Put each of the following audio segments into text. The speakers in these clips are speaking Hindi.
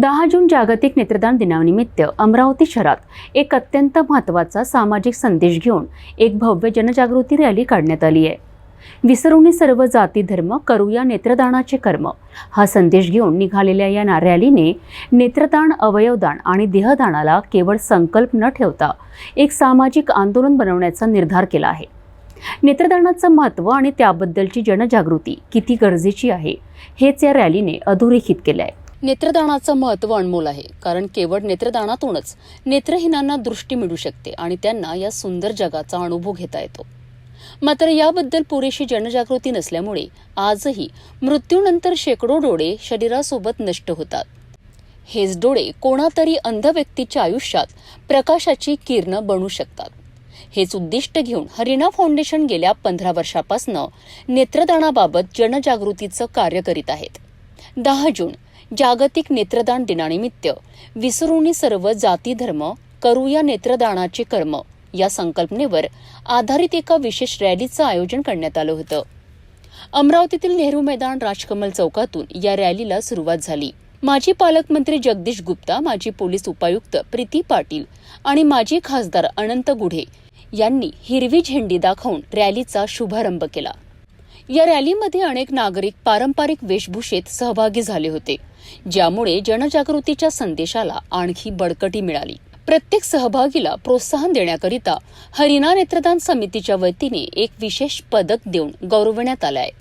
10 जून जागतिक नेत्रदान दिनानिमित्त अमरावती शहरात एक अत्यंत महत्त्वाचा सामाजिक संदेश घेऊन एक भव्य जनजागृती रॅली काढण्यात आली आहे। विसरून सर्व जाती धर्म करूया नेत्रदानाचे कर्म हा संदेश घेऊन निघालेल्या या रॅलीने नेत्रदान, अवयवदान आणि देहदानाला केवळ संकल्प न ठेवता एक सामाजिक आंदोलन बनवण्याचा निर्धार केला आहे। नेत्रदानाचं महत्त्व आणि त्याबद्दलची जनजागृती किती गरजेची आहे हेच या रॅलीने अधोरेखित केलं आहे। नेत्रदानाचं महत्त्व अनमोल आहे, कारण केवळ नेत्रदानातूनच नेत्रहीनांना दृष्टी मिळू शकते आणि त्यांना या सुंदर जगाचा अनुभव घेता येतो। मात्र याबद्दल पुरेशी जनजागृती नसल्यामुळे आजही मृत्यूनंतर शेकडो डोळे शरीरासोबत नष्ट होतात। हेच डोळे कोणातरी अंध व्यक्तीच्या आयुष्यात प्रकाशाची किरण बनू शकतात। हेच उद्दिष्ट घेऊन हरिणा फाउंडेशन गेल्या 15 वर्षापासून नेत्रदानाबाबत जनजागृतीचं कार्य करीत आहेत। 10 जून जागतिक नेत्रदान दिनानिमित्त विसरून सर्व जाती धर्म करूया नेत्रदानाचे कर्म या संकल्पनेवर आधारित एका विशेष रॅलीचं आयोजन करण्यात आलं होतं। अमरावतीतील नेहरू मैदान राजकमल चौकातून या रॅलीला सुरुवात झाली। माजी पालकमंत्री जगदीश गुप्ता, माजी पोलीस उपायुक्त प्रीती पाटील आणि माजी खासदार अनंत गुढे यांनी हिरवी झेंडी दाखवून रॅलीचा शुभारंभ केला। या रॅलीमध्ये अनेक नागरिक पारंपरिक वेशभूषेत सहभागी झाले होते, ज्यामुळे जनजागृतीच्या संदेशाला आणखी बळकटी मिळाली। प्रत्येक सहभागीला प्रोत्साहन देण्याकरिता हरिणा नेत्रदान समितीच्या वतीने एक विशेष पदक देऊन गौरवण्यात आलं आहे।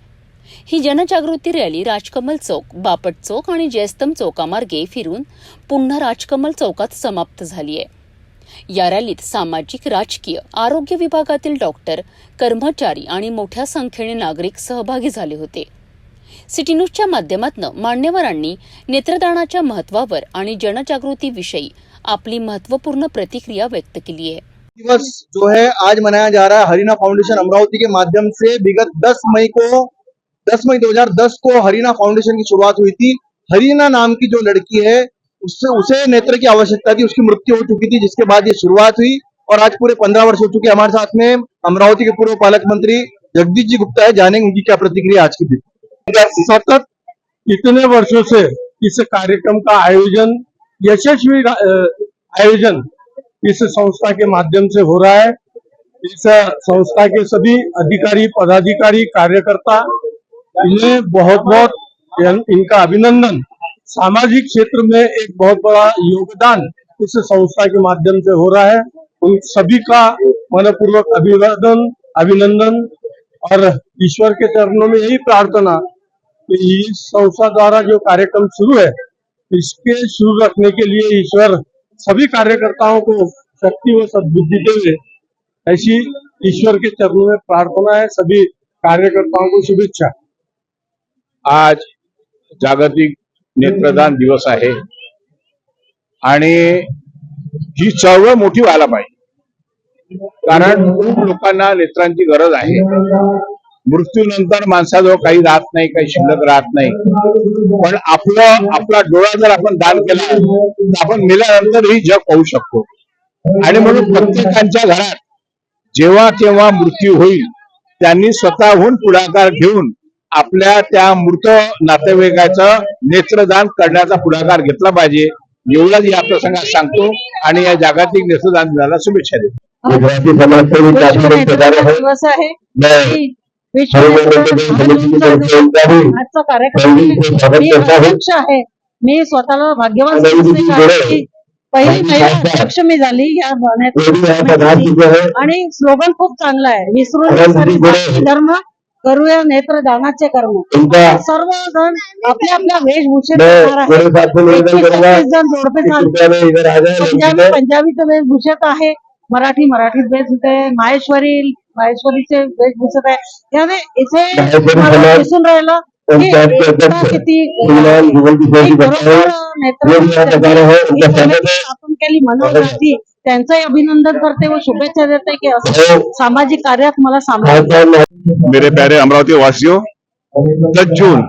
ही जनजागृती रॅली राजकमल चौक, बापट चौक आणि जयस्तंभ चौकामार्गे फिरून पुन्हा राजकमल चौकात समाप्त झाली आहे। या रॅलीत सामाजिक, राजकीय, आरोग्य विभागातील डॉक्टर, कर्मचारी आणि मोठ्या संख्येने नागरिक सहभागी झाले होते। सिटी न्यूजच्या माध्यमातून मान्यवरांनी नेत्रदानाच्या महत्त्वावर आणि जनजागृतीविषयी आपली महत्वपूर्ण प्रतिक्रिया व्यक्त केली है। दिवस जो है आज मनाया जा रहा है हरिणा फाउंडेशन अमरावती के माध्यम से। विगत 10 मई 2010 को हरिणा फाउंडेशन की शुरुआत हुई थी। हरिणा नाम की जो लड़की है उसे नेत्र की आवश्यकता थी, उसकी मृत्यु हो चुकी थी, जिसके बाद ये शुरुआत हुई और आज पूरे 15 वर्ष हो चुके। हमारे साथ में अमरावती के पूर्व पालक मंत्री जगदीश जी गुप्ता है, जानेंगे उनकी क्या प्रतिक्रिया आज की दिन। सतत इतने वर्षों से इस कार्यक्रम का आयोजन, यशस्वी आयोजन इस संस्था के माध्यम से हो रहा है। इस संस्था के सभी अधिकारी, पदाधिकारी, कार्यकर्ता, इन्हें बहुत इनका अभिनंदन। सामाजिक क्षेत्र में एक बहुत बड़ा योगदान इस संस्था के माध्यम से हो रहा है। उन सभी का मनपूर्वक अभिनंदन और ईश्वर के चरणों में यही प्रार्थना कि इस संस्था द्वारा जो कार्यक्रम शुरू है इसके शुरू रखने के लिए ईश्वर सभी कार्यकर्ताओं को शक्ति व सद्बुद्धि देवे, ऐसी ईश्वर के चरणों में प्रार्थना है। सभी कार्यकर्ताओं को शुभेच्छा। आज जागतिक नेत्रदान दिवस आहे आणि ही चळवळ मोठी व्हायला पाहिजे, कारण खूप लोकांना नेत्रांची गरज आहे। मृत्यूनंतर माणसाजवळ काही राहत नाही, काही शिल्लक राहत नाही, पण आपला डोळा जर आपण दान केला तर आपण मेल्यानंतरही जग पाहू शकतो। आणि म्हणून प्रत्येकाच्या घरात जेव्हा केव्हा मृत्यू होईल त्यांनी स्वतःहून पुढाकार घेऊन आपल्या त्या मृत नातेवाईकाचं नेत्रदान करण्याचा पुढाकार घेतला पाहिजे, एवढंच या प्रसंगात सांगतो आणि या जागतिक नेत्रदान दिनाला शुभेच्छा देतो। आजचा कार्यक्रम आहे। मी स्वतःला भाग्यवान पहिली महिला अध्यक्ष मी झाली या आणि स्लोगन खूप चांगला आहे, विसरून धर्म करूया नेत्रदानाचे कर्म। सर्वजण आपल्या आपल्या वेशभूषेत पंजाबीचे वेशभूषेत आहे, मराठीत वेशभूषेत आहे, माहेश्वरीचे वेशभूषेत आहे। त्याने इथे मला दिसून राहिलं किती आपण केली म्हणून राहती, त्यांचंही अभिनंदन करते व शुभेच्छा देते की असं सामाजिक कार्यात मला सामाजिक। मेरे प्यारे अमरावती वासियों, 10 जून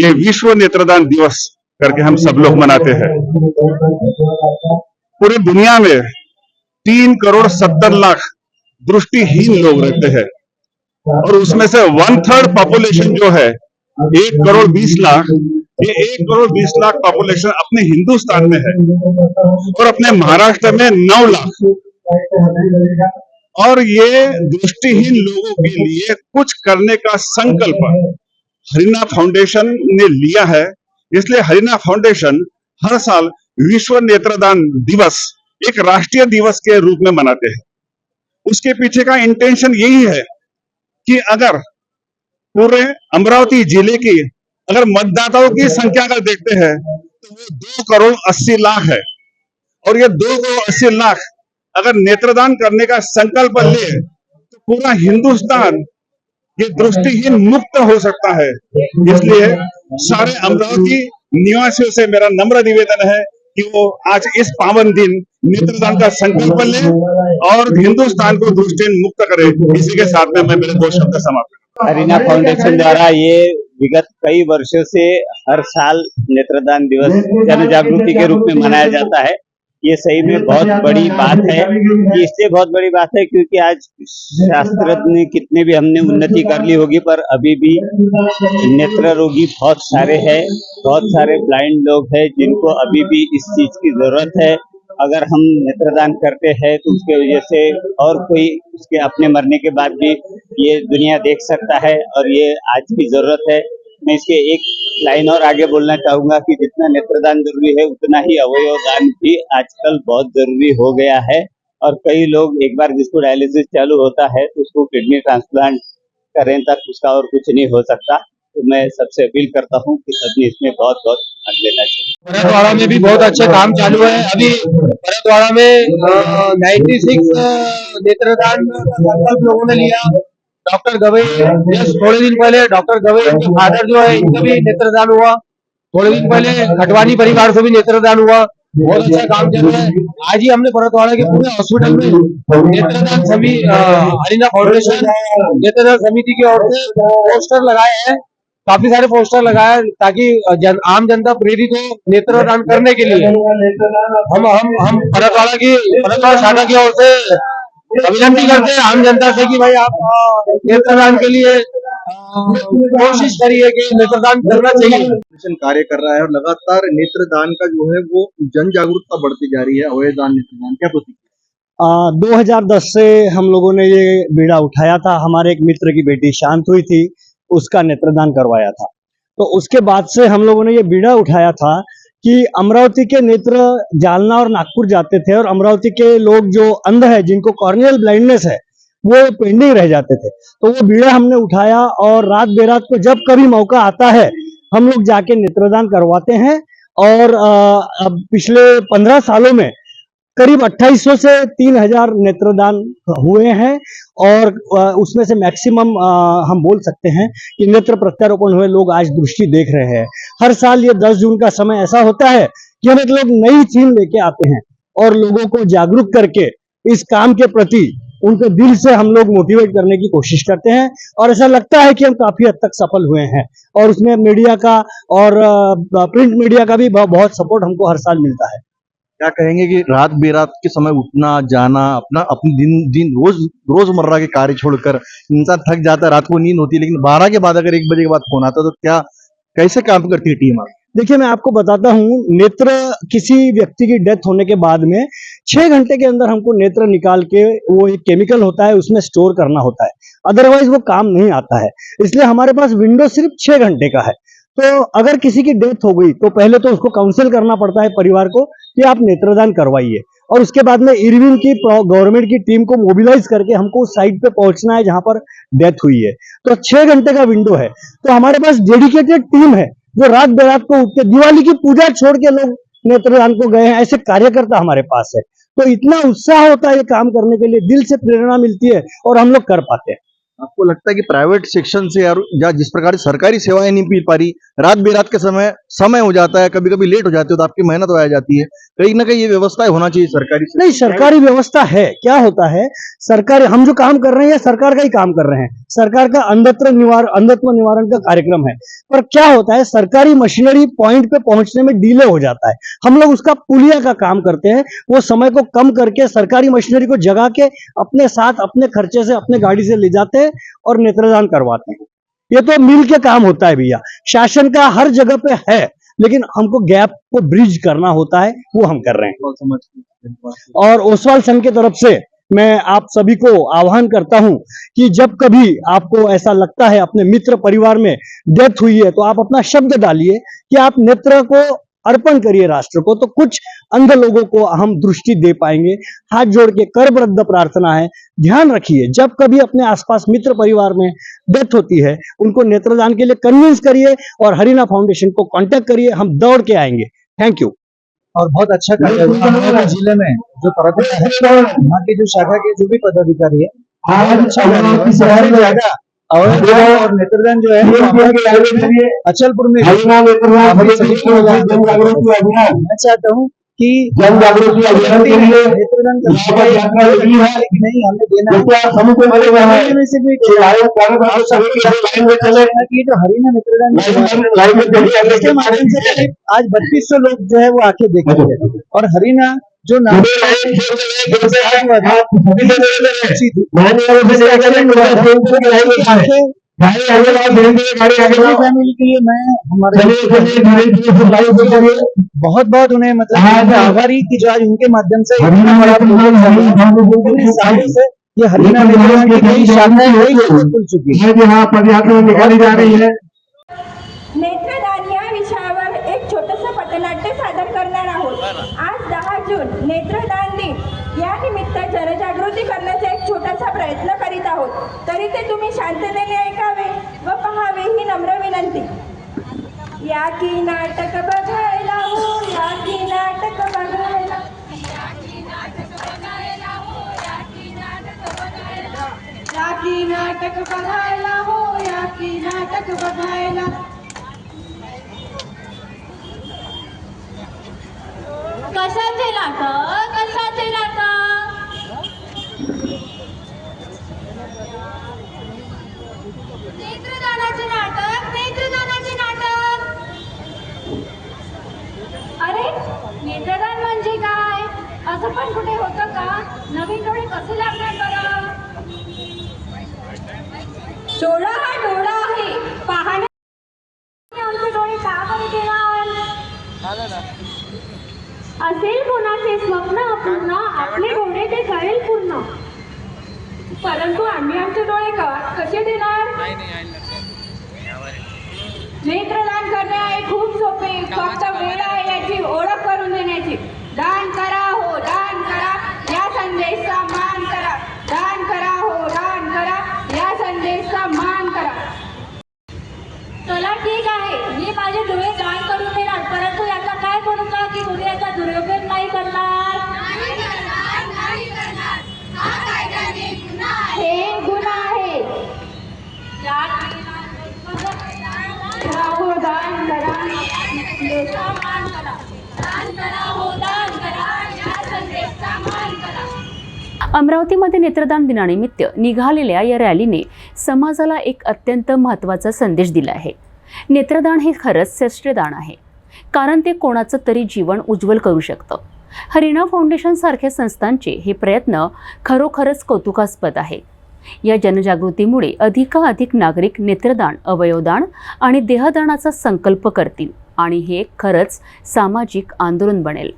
ये विश्व नेत्रदान दिवस करके हम सब लोग मनाते हैं। पूरी दुनिया में 3 करोड़ 70 लाख दृष्टिहीन लोग रहते हैं और उसमें से 1/3 पॉपुलेशन जो है 1 करोड़ 20 लाख ये 1,20,00,000 पॉपुलेशन अपने हिंदुस्तान में है और अपने महाराष्ट्र में 9 लाख, और ये दृष्टिहीन लोगों के लिए कुछ करने का संकल्प हरिना फाउंडेशन ने लिया है। इसलिए हरिना फाउंडेशन हर साल विश्व नेत्रदान दिवस एक राष्ट्रीय दिवस के रूप में मनाते हैं। उसके पीछे का इंटेंशन यही है कि अगर पूरे अमरावती जिले की अगर मतदाताओं की संख्या अगर देखते हैं तो वो 2,80,00,000 है, और ये 2,80,00,000 अगर नेत्रदान करने का संकल्प ले तो पूरा हिंदुस्तान ये दृष्टिहीन मुक्त हो सकता है। इसलिए सारे अमरावती निवासियों से मेरा नम्र निवेदन है कि वो आज इस पावन दिन नेत्रदान का संकल्प ले और हिंदुस्तान को दृष्टिहीन मुक्त करे। इसी के साथ में मैं मेरे 2 शब्द समाप्त करता हूं। हरिना फाउंडेशन द्वारा ये विगत कई वर्षों से हर साल नेत्रदान दिवस जन जागृति के रूप में मनाया जाता है। ये सही में बहुत बड़ी बात है। ये इसलिए बहुत बड़ी बात है क्योंकि आज शास्त्रज्ञ कितने भी हमने उन्नति कर ली होगी, पर अभी भी नेत्र रोगी बहुत सारे हैं, बहुत सारे ब्लाइंड लोग हैं जिनको अभी भी इस चीज की जरूरत है। अगर हम नेत्रदान करते हैं तो उसके वजह से और कोई उसके अपने मरने के बाद भी ये दुनिया देख सकता है, और ये आज की जरूरत है। मैं इसके एक लाइन और आगे बोलना चाहूंगा कि जितना नेत्रदान जरूरी है उतना ही अवयव दान भी आजकल बहुत जरूरी हो गया है। और कई लोग एक बार जिसको डायलिसिस चालू होता है तो उसको किडनी ट्रांसप्लांट करें तक उसका और कुछ नहीं हो सकता। तो मैं सबसे अपील करता हूँ कि सभी इसमें बहुत बहुत भाग लेना चाहिए। भरतवाड़ा में भी बहुत अच्छे काम चालू है। अभी भरतवाड़ा में 96 नेत्रदान का संकल्प लोगों ने लिया। डॉक्टर गवई जस्ट थोड़े दिन पहले डॉक्टर गवई के फादर जो है इनका भी नेत्रदान हुआ। थोड़े दिन पहले खटवानी परिवार से भी नेत्रदान हुआ। बहुत अच्छा काम चल रहा है। आज ही हमने भरतवाड़ा के पूरे हॉस्पिटल में नेत्रदान समिति हरिना फाउंडेशन नेत्रदान समिति की ओर से पोस्टर लगाए हैं। काफी सारे पोस्टर लगाए ताकि आम जनता प्रेरित हो नेत्रदान करने के लिए। हम भरतवाड़ा शाखा की ओर से अभिनंदन करते हैं आम जनता से कि भाई आप नेत्रदान के लिए कोशिश करिए कि नेत्रदान करना चाहिए। कार्य कर रहा है और लगातार नेत्रदान का जो है वो जन जागरूकता बढ़ती जा रही है। अवयवदान नेत्रदान क्या प्रतिक्रिया? 2010 से हम लोगों ने ये बीड़ा उठाया था। हमारे एक मित्र की बेटी शांत हुई थी, उसका नेत्रदान करवाया था। तो उसके बाद से हम लोगों ने ये बीड़ा उठाया था कि अमरावती के नेत्र जालना और नागपुर जाते थे, और अमरावती के लोग जो अंध है, जिनको कॉर्नियल ब्लाइंडनेस है, वो पेंडिंग रह जाते थे। तो वो बीड़ा हमने उठाया और रात बेरात को जब कभी मौका आता है हम लोग जाके नेत्रदान करवाते हैं। और अब पिछले 15 सालों में करीब 2800 से 3000 नेत्रदान हुए हैं, और उसमें से मैक्सिमम हम बोल सकते हैं कि नेत्र प्रत्यारोपण हुए लोग आज दृष्टि देख रहे हैं। हर साल ये 10 जून का समय ऐसा होता है कि हम एक लोग नई थीम लेके आते हैं और लोगों को जागरूक करके इस काम के प्रति उनके दिल से हम लोग मोटिवेट करने की कोशिश करते हैं, और ऐसा लगता है कि हम काफी हद तक सफल हुए हैं। और उसमें मीडिया का और प्रिंट मीडिया का भी बहुत सपोर्ट हमको हर साल मिलता है। क्या कहेंगे कि रात बेरात के समय उठना जाना, अपनी दिन रोजमर्रा के कार्य छोड़कर इंसान थक जाता है, रात को नींद होती है, लेकिन 12 के बाद अगर 1 बजे के बाद फोन आता है तो क्या कैसे काम करती है टीम? देखिए, मैं आपको बताता हूँ, नेत्र किसी व्यक्ति की डेथ होने के बाद में 6 घंटे के अंदर हमको नेत्र निकाल के, वो एक केमिकल होता है उसमें स्टोर करना होता है, अदरवाइज वो काम नहीं आता है। इसलिए हमारे पास विंडो सिर्फ 6 घंटे का है। तो अगर किसी की डेथ हो गई तो पहले तो उसको काउंसिल करना पड़ता है परिवार को कि आप नेत्रदान करवाइए, और उसके बाद में इरविन की गवर्नमेंट की टीम को मोबिलाइज करके हमको उस साइट पे पहुंचना है जहां पर डेथ हुई है। तो 6 घंटे का विंडो है। तो हमारे पास डेडिकेटेड टीम है जो रात बेरात को उठ के दिवाली की पूजा छोड़ के लोग नेत्रदान को गए हैं। ऐसे कार्यकर्ता हमारे पास है। तो इतना उत्साह होता है ये काम करने के लिए, दिल से प्रेरणा मिलती है और हम लोग कर पाते हैं। आपको लगता है कि प्राइवेट सेक्शन से यार या जिस प्रकार से सरकारी सेवाएं नहीं मिल पा रही, रात बेरात के समय हो जाता है, कभी कभी लेट हो जाती है, तो आपकी मेहनत वाया जाती है, कहीं ना कहीं ये व्यवस्था होना चाहिए सरकारी से? नहीं, सरकारी व्यवस्था है। क्या होता है, सरकारी हम जो काम कर रहे हैं सरकार का ही काम कर रहे हैं। सरकार का अंधत्व निवारण का कार्यक्रम है, पर क्या होता है, सरकारी मशीनरी पॉइंट पे पहुंचने में डिले हो जाता है। हम लोग उसका पुलिया का काम करते हैं, वो समय को कम करके सरकारी मशीनरी को जगा के अपने साथ अपने खर्चे से अपने गाड़ी से ले जाते हैं और नेत्रदान करवाते हैं। ये तो मिल के काम होता है भैया, शासन का हर जगह पे है। लेकिन हमको गैप को ब्रिज करना होता है, वो हम कर रहे हैं। और ओसवाल संघ की तरफ से मैं आप सभी को आह्वान करता हूं कि जब कभी आपको ऐसा लगता है अपने मित्र परिवार में डेथ हुई है, तो आप अपना शब्द डालिए कि आप नेत्र को अर्पण करिए राष्ट्र को, तो कुछ अंध लोगों को हम दृष्टि दे पाएंगे। हाथ जोड़ के करबद्ध प्रार्थना है, ध्यान रखिए जब कभी अपने आसपास मित्र परिवार में डेथ होती है, उनको नेत्रदान के लिए कन्विंस करिए और हरिना फाउंडेशन को कांटेक्ट करिए, हम दौड़ के आएंगे। Thank you. और बहुत अच्छा कार्य हुआ हमारे जिले में जो तरफ है, यहाँ की जो शाखा के जो भी पदाधिकारी है, बहुत अच्छा कार्य हुआ। सबसे ज्यादा और नेत्रदान जो है वो हमारे अचलपुर में हमारे सभी को मिला। मैं चाहता हूँ कि जन जागृति अभियान के लिए नेत्रदान का लेकिन नहीं हमें देना है से भी कि जो हरिना नेत्रदान इसके माध्यम से आज 3200 लोग जो है वो आंखें देखेंगे और हरिना जो नाम फैमिली के लिए मैं हमारे बहुत बहुत उन्हें मतलब आभारी की जो आज उनके माध्यम से सालों से ये हरिना नेत्रदान की कई शाखाएं खुल चुकी है। यहाँ पदयात्रा निकाली जा रही है। नेत्रदान या विषयावर एक छोटंसं पथनाट्य सादर करणार आहोत। आज 10 जून नेत्रदान दिन या निमित्त जनजागृती करण्याचा एक छोटासा प्रयत्न करीत आहोत, तरी ते तुम्ही शांततेने ऐकावे व पहावे ही नम्र विनंती। या की नाटक बघायला हो, या की नाटक बघायला, या की नाटक बघायला हो, या की नाटक बघायला, या की नाटक बघायला हो, या की नाटक बघायला। कशाचे नाटक, कशाचे नाटक? नेत्रदानाचे नाटक, नेत्रदानाचे नाटक। अरे नेत्रदान म्हणजे काय? असं पण कुठे होतं का? नवीन डोळे कसे लागणार बरं? डोळा हा डोळा आहे, पाहणे आमचे डोळे का बरे देणार? असेल कोणाचे स्वप्न अपूर्ण, आपले डोळे ते कळेल पूर्ण, परंतु आम्ही आमचे डोळे कसे देणार? नेत्रदान करणे आहे खूप सोपे, फक्त वेळ आहे याची ओळख करून देण्याची। दान करा हो, दान करा, या संदेशचा मान करा। दान करा हो, दान करा, या संदेशचा मान करा। चला ठीक आहे, मी माझे डोळे दान करून देणार, परंतु याचा काय भरोसा की कोणी याचा दुरुपयोग नाही करणार? हे गुन्हा आहे। हो दान करा, संदेशचा मान करा। दान करा हो, दान करा, या संदेशचा मान करा। अमरावतीमध्ये नेत्रदान दिनानिमित्त निघालेल्या या रॅलीने समाजाला एक अत्यंत महत्त्वाचा संदेश दिला आहे। नेत्रदान हे खरंच श्रेष्ठ दान आहे, कारण ते कोणाचं तरी जीवन उज्ज्वल करू शकतं। हरिना फाउंडेशन सारख्या संस्थांचे हे प्रयत्न खरोखरच कौतुकास्पद आहे। या जनजागृतीमुळे अधिकाधिक नागरिक नेत्रदान, अवयवदान आणि देहदानाचा संकल्प करतील आणि हे खरंच सामाजिक आंदोलन बनेल।